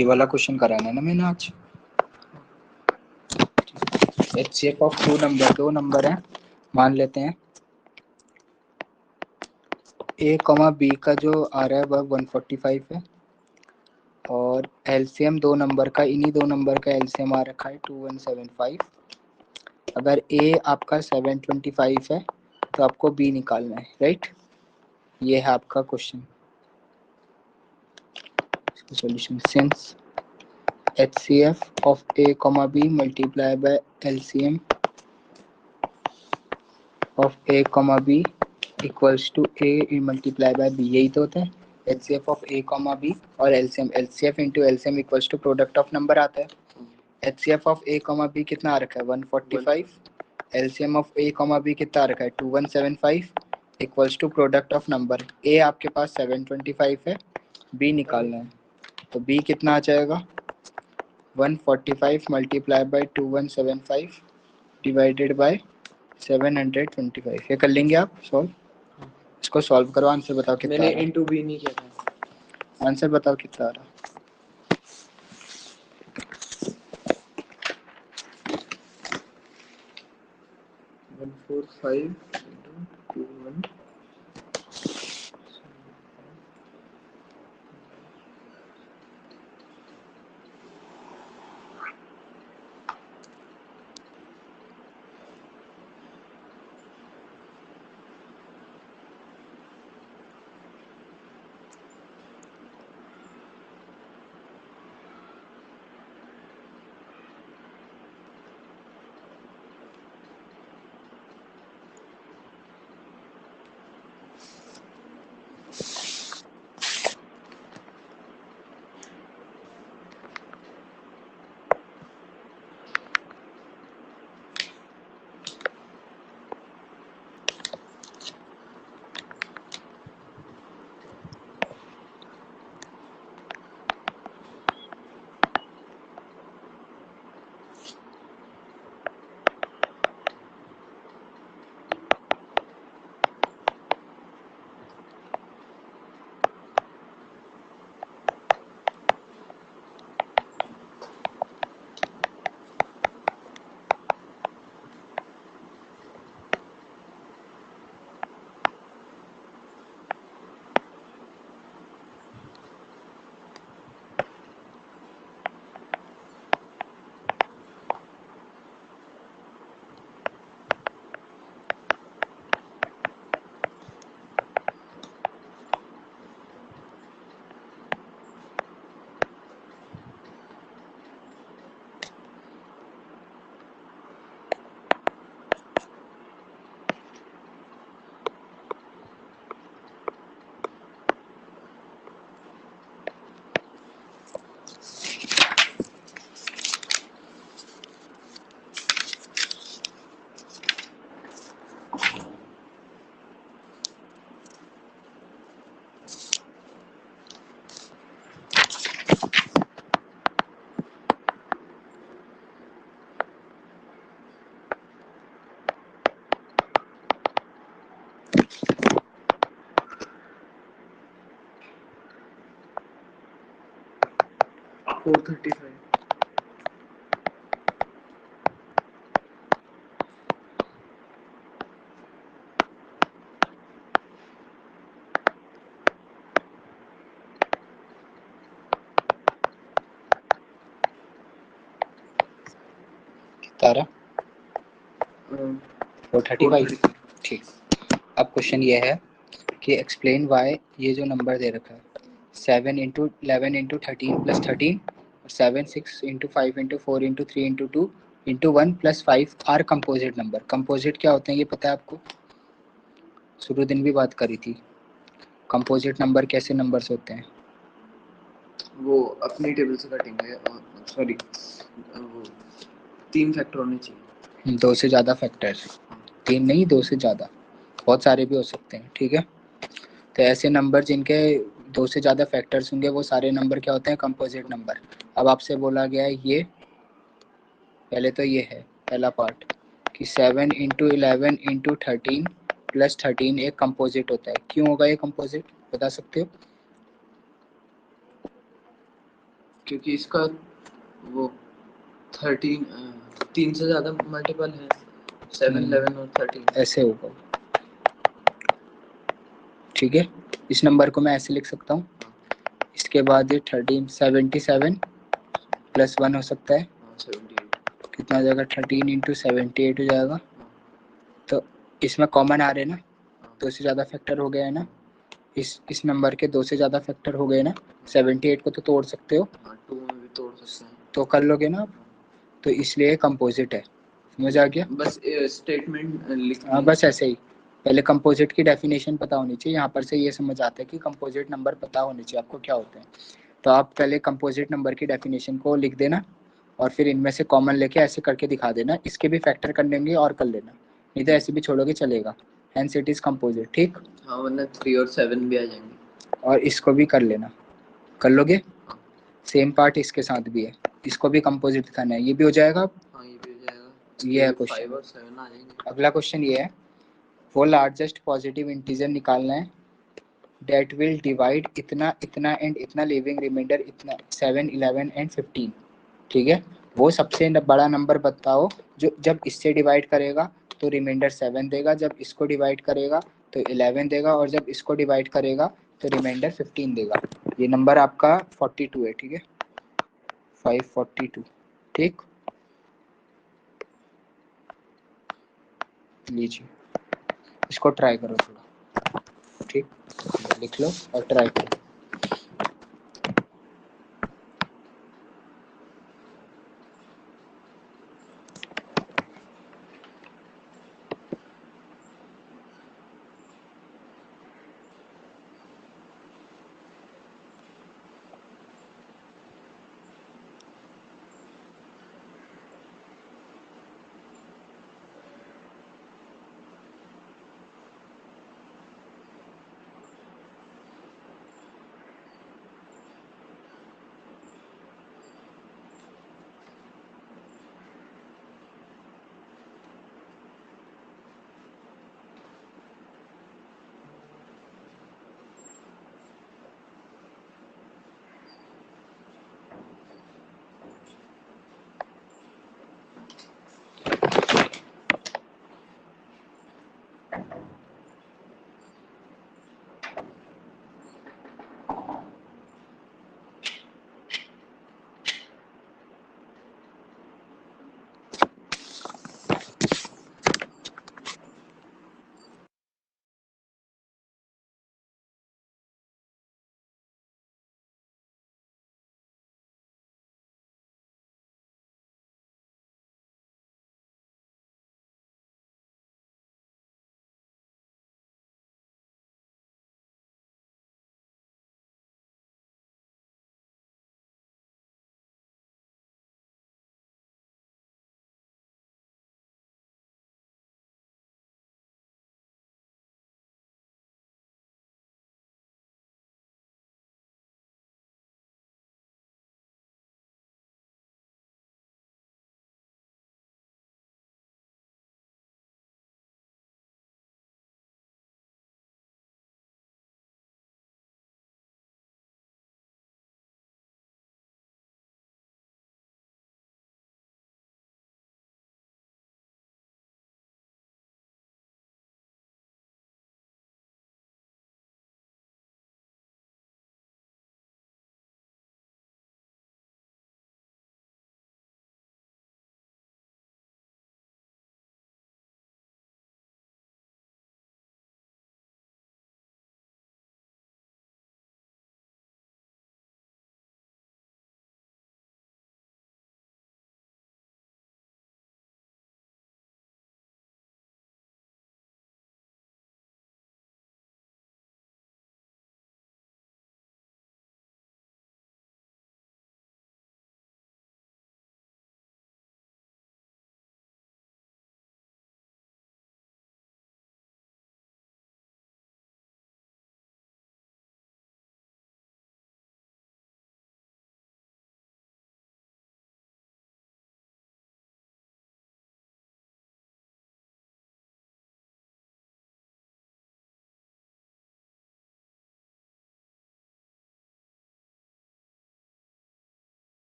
ये वाला क्वेश्चन कराना है ना मैंने आज। HCF ऑफ दो नंबर है, मान लेते हैं A, B का जो आ रहा है वह 145 है, और एलसीएम दो नंबर का, इन्हीं दो नंबर का एलसीएम आ रखा है 2175। अगर A आपका 725 है तो आपको B निकालना है, राइट। ये है आपका question. Solution, since HCF of A, B multiply by LCM of A, B equals to A multiply by B, यही तो होता है। HCF of A, B और LCM, LCF into LCM equals to product of number आता है। HCF of A, B कितना आ रखा है 145, LCM of A, B कितना आ रखा है 2175 equals to product of number। A आपके पास 725 है, B निकालना है, तो B कितना आ जाएगा 145 multiply by 2175 divided by 725। ये कर लेंगे आप सॉल्व। इसको सॉल्व करो, आंसर बताओ कितना मैंने इनटू बी नहीं किया था। आंसर बताओ कितना आ रहा। वन फोर फाइव इंटू 21 435 कितना आ रहा 435। ठीक। अब क्वेश्चन ये है कि एक्सप्लेन वाई ये जो नंबर दे रखा है 7 इंटू 11 इंटू 13 प्लस 13 और 7 6 into 5 into 4 into 3 into 2 into 1 plus 5 are composite number. Composite क्या होते हैं ये पता है आपको, शुरू दिन भी बात करी थी। कंपोजिट नंबर कैसे नंबर्स होते हैं? वो अपनी टेबल से कटेंगे, और सॉरी वो 3 फैक्टर होने चाहिए। 2 से ज़्यादा फैक्टर्स, 3 नहीं 2 से ज़्यादा, बहुत सारे भी हो सकते हैं, ठीक है। तो ऐसे नंबर जिनके 2 से ज़्यादा फैक्टर्स होंगे वो सारे नंबर क्या होते हैं, कंपोजिट नंबर। अब आपसे बोला गया है ये, पहले तो ये है पहला पार्ट कि 7 इंटू 11 इंटू 13 प्लस 13 एक कंपोजिट होता है। क्यों होगा ये कंपोजिट, बता सकते हो क्योंकि इसका वो 13 3 से ज़्यादा मल्टीपल है, 7, 11 और 13। ऐसे होगा, ठीक है। इस नंबर को मैं ऐसे लिख सकता हूँ। इसके बाद ये 13 77 प्लस 1 हो सकता है, 78। कितना हो जाएगा, 13 इंटू 78 हो जाएगा। तो इसमें कॉमन आ रहे हैं ना, 2 से ज़्यादा फैक्टर हो गया है ना, इस नंबर के 2 से ज़्यादा फैक्टर हो गए ना। 78 को तो तोड़ सकते हो, 2 में भी तोड़ सकते हैं, तो कर लोगे ना आप, तो इसलिए कंपोजिट है। समझ आ गया? बस स्टेटमेंट लिखनी हाँ है। बस ऐसे ही, पहले कंपोजिट की डेफिनेशन पता होनी चाहिए। यहाँ पर से ये समझ आता है कि कंपोजिट नंबर पता होने चाहिए आपको क्या होते हैं। तो आप पहले कंपोजिट नंबर की डेफिनेशन को लिख देना और फिर इनमें से कॉमन लेके ऐसे करके दिखा देना। इसके भी फैक्टर कर लेंगे और कर लेना, नहीं तो ऐसे भी छोड़ोगे चलेगा। हेंस इट इज कंपोजिट, ठीक। हाँ, वरना 3 और 7 भी आ जाएंगे। और इसको भी कर लेना, कर लोगे। हाँ। सेम पार्ट इसके साथ भी है, इसको भी कंपोजिट दिखाना है, ये भी हो जाएगा। हाँ, ये भी हो जाएगा, ये है 5 क्वेश्चन। और 7 आ जाएंगे। अगला क्वेश्चन ये है, वो लार्जेस्ट पॉजिटिव इंटीजर निकालना है that will divide इतना इतना एंड इतना लिविंग रिमाइंडर इतना 7 11 एंड 15, ठीक है। वो सबसे बड़ा नंबर बताओ जो जब इससे डिवाइड करेगा तो रिमाइंडर 7 देगा, जब इसको डिवाइड करेगा तो 11 देगा, और जब इसको डिवाइड करेगा तो रिमाइंडर 15 देगा। ये नंबर आपका 42 है, ठीक है, 542, ठीक। लीजिए, इसको ट्राई करो थोड़ा, ठीक, लिख लो और ट्राई करो।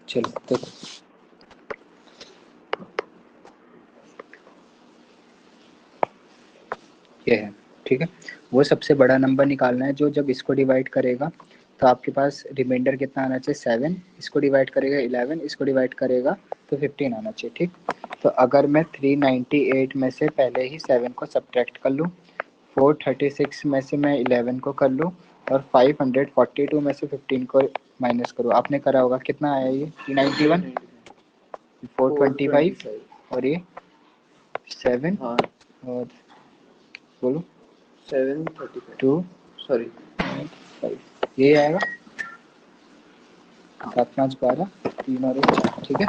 चलो देखो, ये है, ठीक है। वो सबसे बड़ा नंबर निकालना है जो जब इसको डिवाइड करेगा तो आपके पास रिमाइंडर कितना आना चाहिए 7, इसको डिवाइड करेगा 11, इसको डिवाइड करेगा तो 15 आना चाहिए, ठीक। तो अगर मैं 398 में से पहले ही 7 को सब्ट्रैक्ट कर लूँ, 436 में से मैं 11 को कर लूँ और 542 में से 15 को माइनस करूँ, आपने करा होगा, कितना आया ये 391, 425 और ये 7 हाँ और बोलो 735 2 सॉरी 5, ये आएगा 7 5 12 3 और 1 4, ठीक है।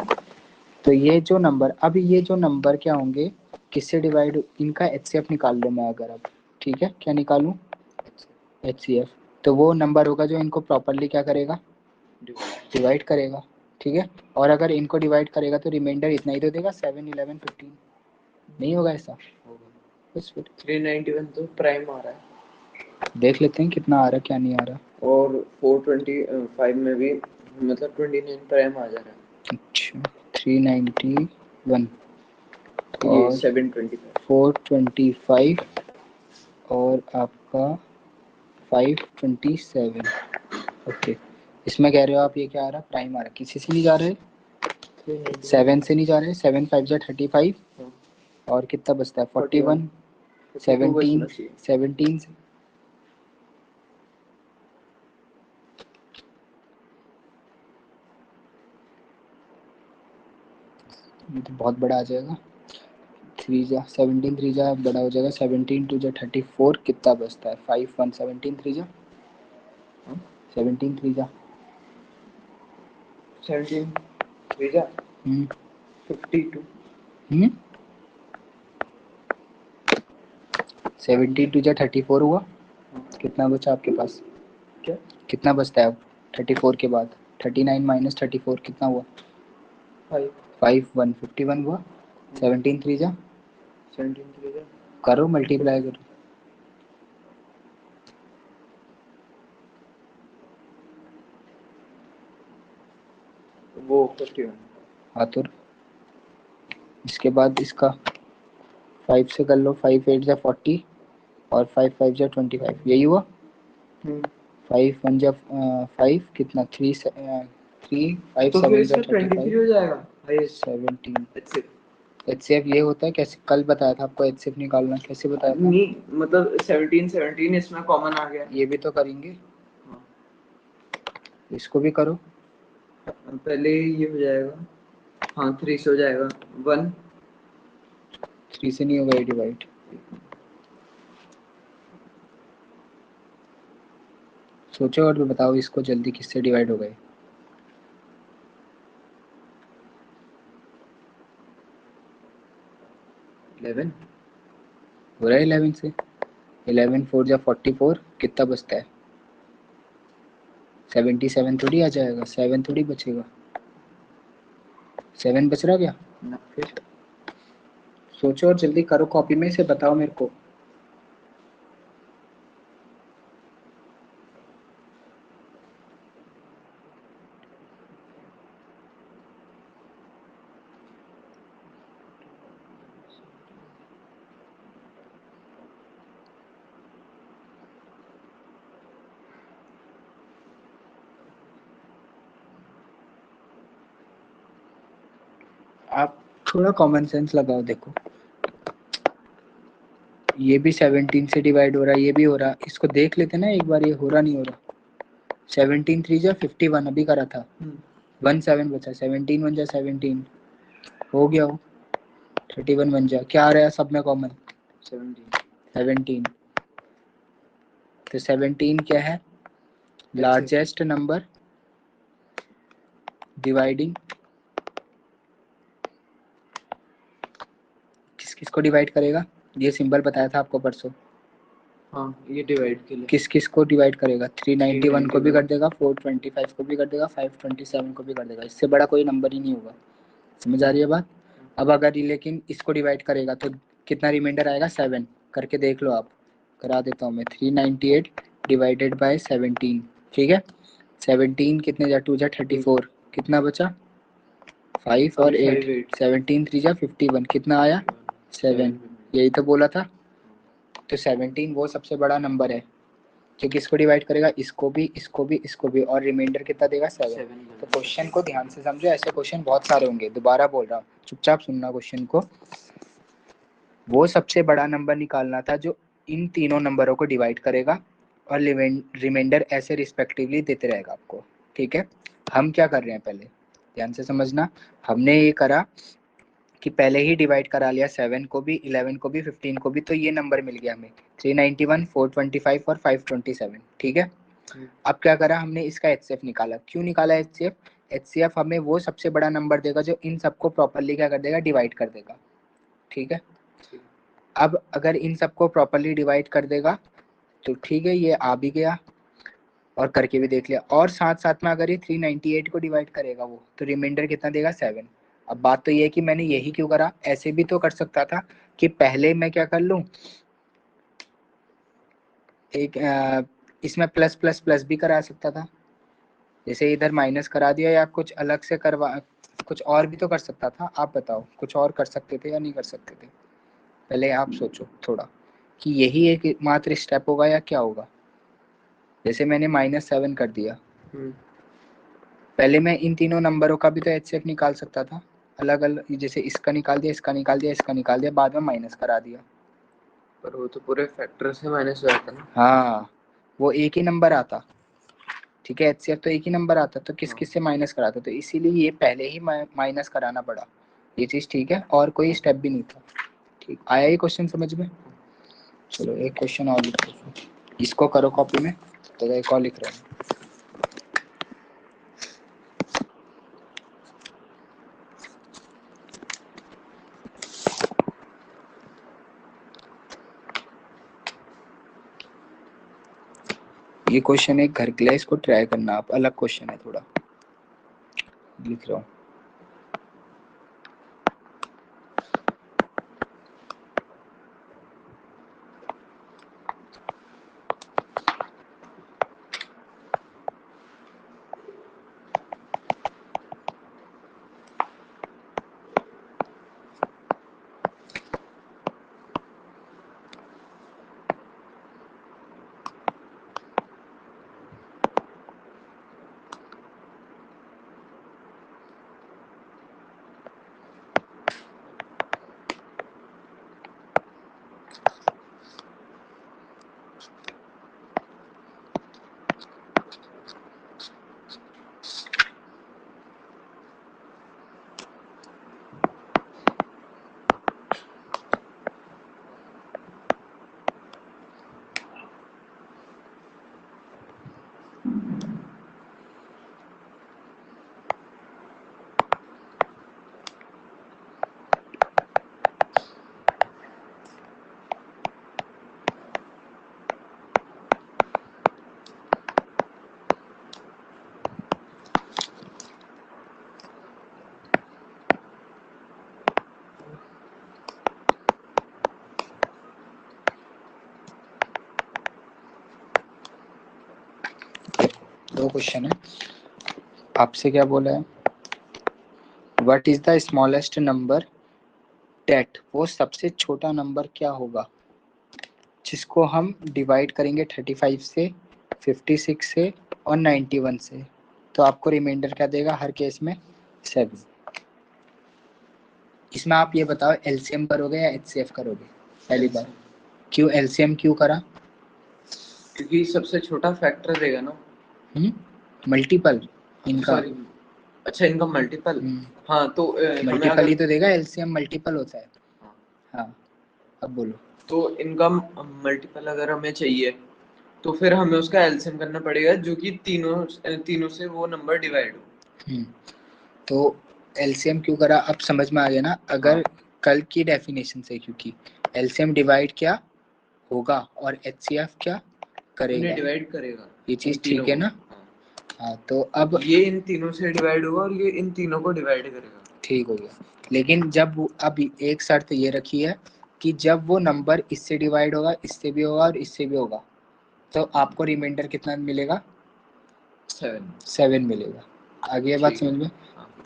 तो ये जो नंबर, अब ये जो नंबर क्या होंगे, किससे डिवाइड, इनका एचसीएफ निकाल लो मैं अगर अब, ठीक है, क्या निकालूं, एचसीएफ। तो वो नंबर होगा जो इनको प्रॉपरली क्या करेगा, डिवाइड करेगा, ठीक है। और अगर इनको डिवाइड करेगा तो रिमाइंडर इतना ही तो देगा, 7 11 15, नहीं होगा ऐसा, बस फिर 391 तो प्राइम आ रहा है देख लेते हैं कितना आ रहा है क्या नहीं आ रहा। और 425 में भी मतलब 29 प्राइम आ जा रहा है। अच्छा 391 ये और 725 425 और आपका 527, ओके। इसमें कह रहे हो आप ये क्या आ रहा है, प्राइम आ रहा है, किसी से नहीं जा रहे, 7 से नहीं जा रहे, 7 5 जा 35 और कितना बचता है 41, 17 17 से, ये तो बहुत बड़ा आ जाएगा, 3 जा 17 3 जा बड़ा हो जाएगा, 17 2 जा 34, कितना बचता है 5 1 17 3 जा 17 3 जा 17 भेजा 52 17 2 जा 34 हुआ, कितना बचा आपके पास, क्या कितना बचता है अब 34 के बाद, 39 माइनस 34 कितना हुआ 5 1 51 हुआ, 17 3 जा 17 भेजा करो मल्टीप्लाई करो, वो 51 हाँ तो इसके बाद इसका 5 से कर लो, 5 8 जा 40 और 5 5 जा 25, यही हुआ, 5 1 जा 5 कितना 3 3 5 तो फिर 7 जा इसका 23 हो 35 जाएगा 17, ऐसे एचसीएफ ये होता है, कैसे कल बताया था आपको एचसीएफ निकालना, कैसे बताया था, नहीं मतलब 17 17 इसमें कॉमन आ गया ये भी तो करेंगे, हाँ। इसको भी करो, पहले ये हो जाएगा हाँ 3 से हो जाएगा 1 3 से नहीं होगा ये डिवाइड, सोचो और बताओ इसको जल्दी किससे डिवाइड हो गए, 11 हो रहा है 11 से, 11 4 जा 44, कितना बचता है 77 थोड़ी आ जाएगा, 7 थोड़ी बचेगा, 7 बच रहा क्या, ना फिर सोचो और जल्दी करो, कॉपी में से बताओ मेरे को, आप थोड़ा कॉमन सेंस लगाओ, देखो ये भी 17 से डिवाइड हो रहा है, ये भी हो रहा, इसको देख लेते ना एक बार, ये हो रहा नहीं हो रहा, 17 3 जा 51 अभी करा था, 1 7 बचा, 17 1 जा 17 हो गया, वो 31 बन जा, क्या आ रहा है सब में कॉमन 17, तो 17 क्या है, लार्जेस्ट नंबर डिवाइडिंग, किस किस को डिवाइड करेगा, ये सिंबल बताया था आपको परसों, हाँ ये डिवाइड के लिए किस किस को डिवाइड करेगा, 391 को भी कर देगा, 425 को भी कर देगा, 527 को भी कर देगा, इससे बड़ा कोई नंबर ही नहीं होगा, समझ आ रही है बात। अब अगर ये लेकिन इसको डिवाइड करेगा तो कितना रिमाइंडर आएगा 7, करके देख लो आप, करा देता हूँ मैं, 398 डिवाइडेड बाय 17, ठीक है, 17 कितने जा 2 जा 34, कितना बचा 5 और अभी 8, 5, 8 17 3 जा 51, कितना आया 7, यही तो बोला था। तो 17 वो सबसे बड़ा नंबर है जो किसको डिवाइड करेगा, इसको भी, इसको भी, इसको भी, और रिमाइंडर कितना देगा 7। तो क्वेश्चन को ध्यान से समझो, ऐसे क्वेश्चन बहुत सारे होंगे, दोबारा बोल रहा हूँ, चुपचाप सुनना क्वेश्चन को। वो सबसे बड़ा नंबर निकालना था जो इन तीनों नंबरों को डिवाइड करेगा और रिमाइंडर ऐसे रिस्पेक्टिवली देते रहेगा आपको, ठीक है। हम क्या कर रहे हैं, पहले ध्यान से समझना। हमने ये करा कि पहले ही डिवाइड करा लिया 7 को भी, 11 को भी, 15 को भी, तो ये नंबर मिल गया हमें 391, 425 और 527, ठीक है। अब क्या करा हमने, इसका एचसीएफ निकाला। क्यों निकाला एचसीएफ? एचसीएफ हमें वो सबसे बड़ा नंबर देगा जो इन सबको प्रॉपर्ली क्या कर देगा, डिवाइड कर देगा, ठीक है। अब अगर इन सबको प्रॉपर्ली डिवाइड कर देगा तो ठीक है, ये आ भी गया और करके भी देख लिया। और साथ साथ में अगर ये 398 को डिवाइड करेगा वो, तो रिमाइंडर कितना देगा 7। अब बात तो ये है कि मैंने यही क्यों करा, ऐसे भी तो कर सकता था कि पहले मैं क्या कर लूँ, एक इसमें प्लस प्लस प्लस भी करा सकता था, जैसे इधर माइनस करा दिया, या कुछ अलग से करवा, कुछ और भी तो कर सकता था। आप बताओ, कुछ और कर सकते थे या नहीं कर सकते थे? पहले आप सोचो थोड़ा कि यही एक मात्र स्टेप होगा या क्या होगा। जैसे मैंने -7 कर दिया, पहले मैं इन तीनों नंबरों का भी तो एचसीएफ निकाल सकता था अलग अलग, जैसे इसका निकाल दिया, इसका निकाल दिया, इसका निकाल दिया, बाद में माइनस करा दिया। पर वो तो पूरे फैक्टर से माइनस हो जाता ना। हाँ, वो एक ही नंबर आता, ठीक है, एचसीएफ तो एक ही नंबर आता, तो किस किस से माइनस कराता, तो इसीलिए ये पहले ही माइनस कराना पड़ा, ये चीज़ ठीक है, और कोई स्टेप भी नहीं था। ठीक आया ये क्वेश्चन समझ में? चलो एक क्वेश्चन और लिखो, इसको करो कॉपी में, तो एक और लिख रहा हूँ। ये क्वेश्चन एक घर के लिए, इसको ट्राई करना आप, अलग क्वेश्चन है थोड़ा, लिख रहा हूँ। दो क्वेश्चन है, आपसे क्या बोला है, what is the smallest number that, वो सबसे छोटा नंबर क्या होगा जिसको हम डिवाइड करेंगे 35 से, 56 से और 91 से, तो आपको रिमाइंडर क्या देगा हर केस में 7। इसमें आप ये बताओ एलसीएम करोगे या एचसीएफ करोगे? पहली बार क्यों एलसीएम क्यों करा? क्योंकि सबसे छोटा फैक्टर देगा ना। मल्टीपल इनका, सॉरी, अच्छा इनका मल्टीपल। हाँ तो हमें मल्टीपल अगर ही तो देगा, एलसीएम मल्टीपल होता है। हाँ, अब बोलो। तो इनका मल्टीपल अगर हमें चाहिए तो फिर हमें उसका एलसीएम करना पड़ेगा जो कि तीनों से वो नंबर डिवाइड हो। तो एलसीएम क्यों करा, अब समझ में आ गया ना। अगर कल की डेफिनेशन से, क्योंकि एलसीएम डिवाइड क्या होगा और एचसीएफ क्या करेगा, डिवाइड करेगा, ये चीज ठीक है ना। हाँ, तो अब ये इन तीनों से डिवाइड होगा और ये इन तीनों को डिवाइड करेगा, ठीक हो गया। लेकिन जब अब एक शर्त ये रखी है कि जब वो नंबर इससे डिवाइड होगा, इससे भी होगा और इससे भी होगा, तो आपको रिमाइंडर कितना मिलेगा? 7 7 मिलेगा। आगे बात समझ में?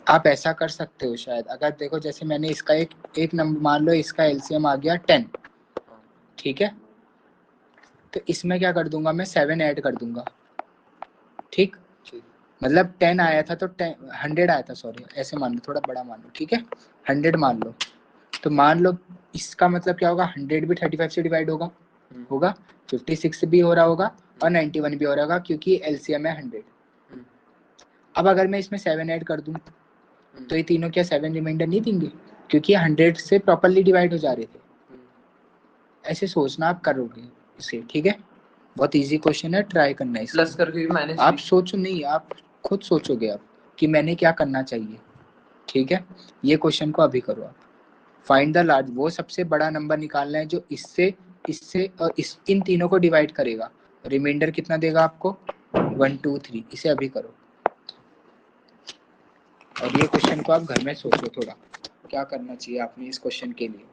आप ऐसा कर सकते हो शायद, अगर देखो जैसे मैंने इसका एक नंबर मान लो, इसका एलसीएम आ गया 10, ठीक है, तो इसमें क्या कर दूंगा मैं, 7 ऐड कर दूंगा, ठीक, मतलब 10 आया था तो 100 आया था, सॉरी ऐसे मान लो, थोड़ा बड़ा मान लो, ठीक है, 100 मान लो, तो मान लो इसका मतलब क्या होगा, 100 भी 35 से डिवाइड होगा, 56 भी हो रहा होगा और 91 भी हो रहा होगा, क्योंकि एलसीएम है 100। अब अगर मैं इसमें 7 ऐड कर दूं तो ये तीनों क्या 7 रिमाइंडर नहीं देंगे, क्योंकि 100 से प्रॉपर्ली डिवाइड हो जा रहे थे। ऐसे सोचना आप करोगे इसे, ठीक है, बहुत इजी क्वेश्चन है, ट्राई करना है प्लस करके भी माइनस आप सोचो नहीं, आप खुद सोचोगे आप कि मैंने क्या करना चाहिए, ठीक है, ये क्वेश्चन को अभी करो आप। फाइंड द लार्ज, वो सबसे बड़ा नंबर निकालना है जो इससे इससे और इन तीनों को डिवाइड करेगा, रिमाइंडर कितना देगा आपको, 1 2 3, इसे अभी करो। और ये क्वेश्चन को आप घर में सोचो थोड़ा, क्या करना चाहिए आपने इस क्वेश्चन के लिए।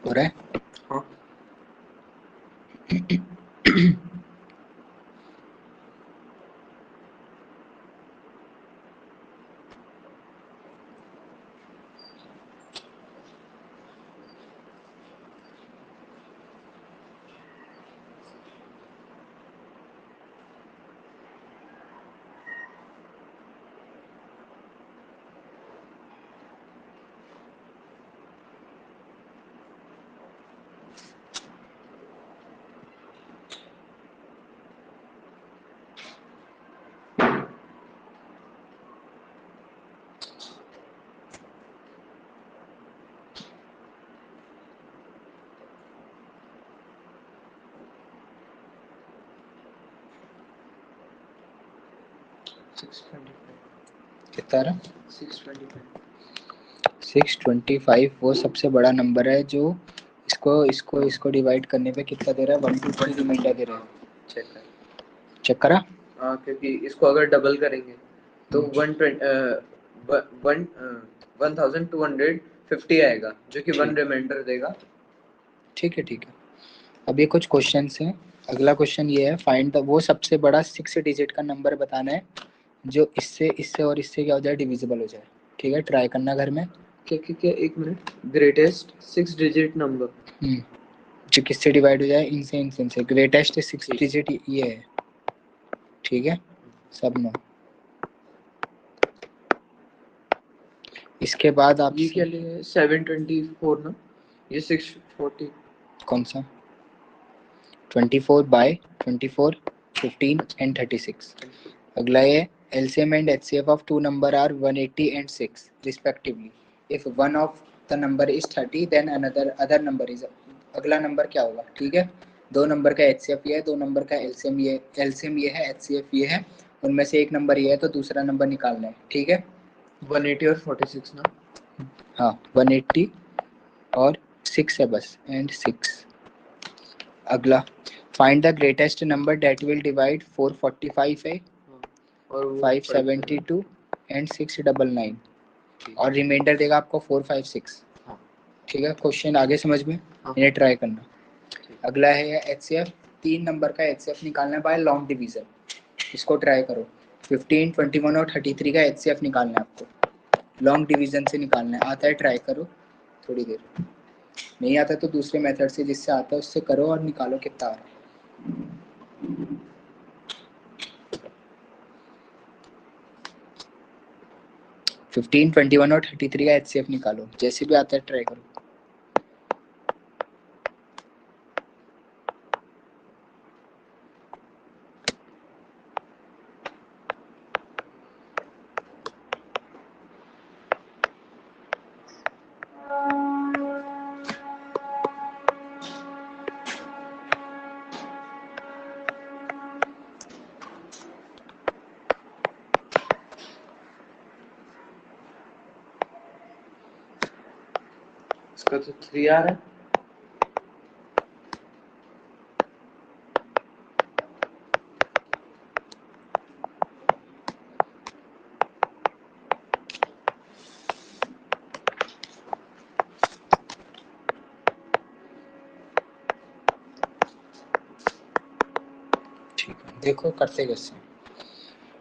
हो रहा है? हाँ। कितना आ रहा? 625। 625 वो सबसे बड़ा नंबर है जो इसको डिवाइड करने पे कितना दे रहा है? 123 रिमाइंडर दे रहा है। चेक करा? हाँ, क्योंकि इसको अगर डबल करेंगे तो 1250 आएगा, जो कि 1 रिमाइंडर देगा। ठीक है। अब ये कुछ क्वेश्चंस हैं। अगला क्वेश्चन ये है, फाइंड द वो सबसे बड़ा 6 डिजिट का नंबर बताना है जो इससे और इससे क्या हो जाए, डिविजिबल हो जाए। ठीक है, ट्राई करना घर में। क्या 1 मिनट। ग्रेटेस्ट 6 डिजिट नंबर जो किससे डिवाइड हो जाए, इनसे। ग्रेटेस्ट 6 डिजिट ये है। ठीक है, सब नो। इसके बाद आप ये क्या लिया? 724 ना, ये 640 कौन सा? 24 बाय 24, 15 एंड 36। अगला है LCM and HCF of two number are 180 and 6 respectively. If one of the number is 30 then other number is, अगला नंबर क्या होगा? ठीक है, दो नंबर का HCF ये है, दो नंबर का LCM ये है, HCF ये है, उनमें से एक नंबर ये है, तो दूसरा नंबर निकालना है। ठीक है, 180 और 46 ना। हाँ, 180 और 6 है बस, एंड 6। अगला, find the greatest number that will divide 445 है और 572 एंड 699 और रिमाइंडर देगा आपको 456। हाँ। ठीक है, क्वेश्चन आगे समझ में? हाँ। इन्हें ट्राई करना। अगला है HCF, 3 नंबर का HCF निकालना है बाय लॉन्ग डिवीजन। इसको ट्राई करो। 15, 21 और 33 का HCF निकालना है आपको, लॉन्ग डिवीजन से निकालना है। आता है? ट्राई करो थोड़ी देर। नहीं आता तो दूसरे मेथड से, जिससे आता है उससे करो और निकालो कितना आ रहा है। 15, 21 और 33 का HCF निकालो, जैसे भी आता है ट्राई करो। इसका तो 3 आ रहा है। देखो करते कैसे।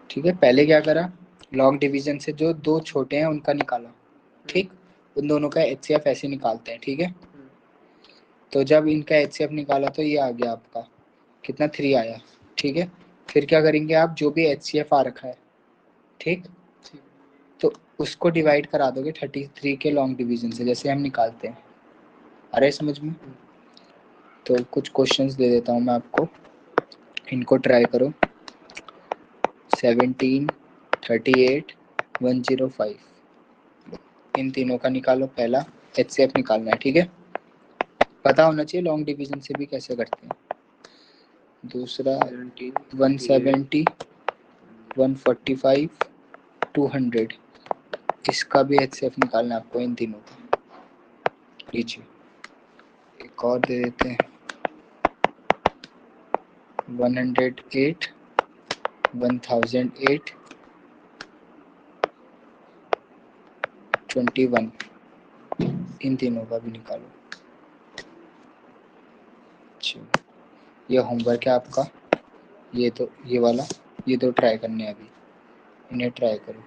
ठीक है, पहले क्या करा, लॉन्ग डिवीजन से जो दो छोटे हैं उनका निकाला। ठीक, उन दोनों का HCF ऐसे निकालते हैं। ठीक है, तो जब इनका HCF निकाला तो ये आ गया आपका कितना, 3 आया। ठीक है, फिर क्या करेंगे आप, जो भी HCF आ रखा है, ठीक, तो उसको डिवाइड करा दोगे 33 के लॉन्ग डिवीजन से, जैसे हम निकालते हैं। अरे समझ में? तो कुछ क्वेश्चंस दे देता हूँ मैं आपको, इनको ट्राई करो। 17, 38, 105, इन तीनों का निकालो। पहला HCF निकालना है। ठीक है, पता होना चाहिए लॉन्ग डिवीजन से भी कैसे करते हैं। दूसरा 170, 145, 200, इसका भी HCF निकालना है आपको, इन तीनों का। लीजिए एक और दे देते हैं, 108, 1008, 21, इन तीनों का भी निकालो। अच्छा, ये होमवर्क है आपका, ये वाला, ये दो ट्राई करने हैं अभी, इन्हें ट्राई करो।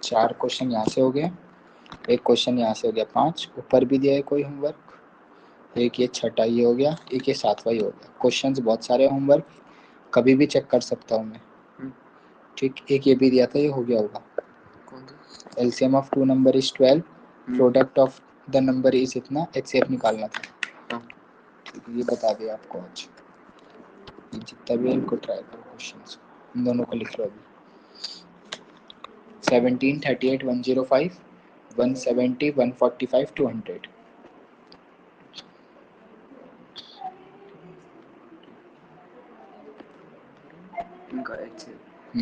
चार क्वेश्चन यहाँ से हो गए, एक क्वेश्चन यहाँ से हो गया, 5 ऊपर भी दिया है कोई होमवर्क, एक ये छठा ये हो गया, एक ये सातवां ये हो गया। क्वेश्चंस बहुत सारे होमवर्क, कभी भी चेक कर सकता हूँ मैं। ठीक, एक ये भी दिया था, ये हो गया होगा। LCM of two number is 12, product of the number is इतना, एचसीएफ निकालना था। ये बता दिया आपको आज। ये जितना भी है इनको ट्राई करो क्वेश्चंस, इन दोनों को लिख लो अभी। 17, 38, 105, 170, 145, 200। इनका HCF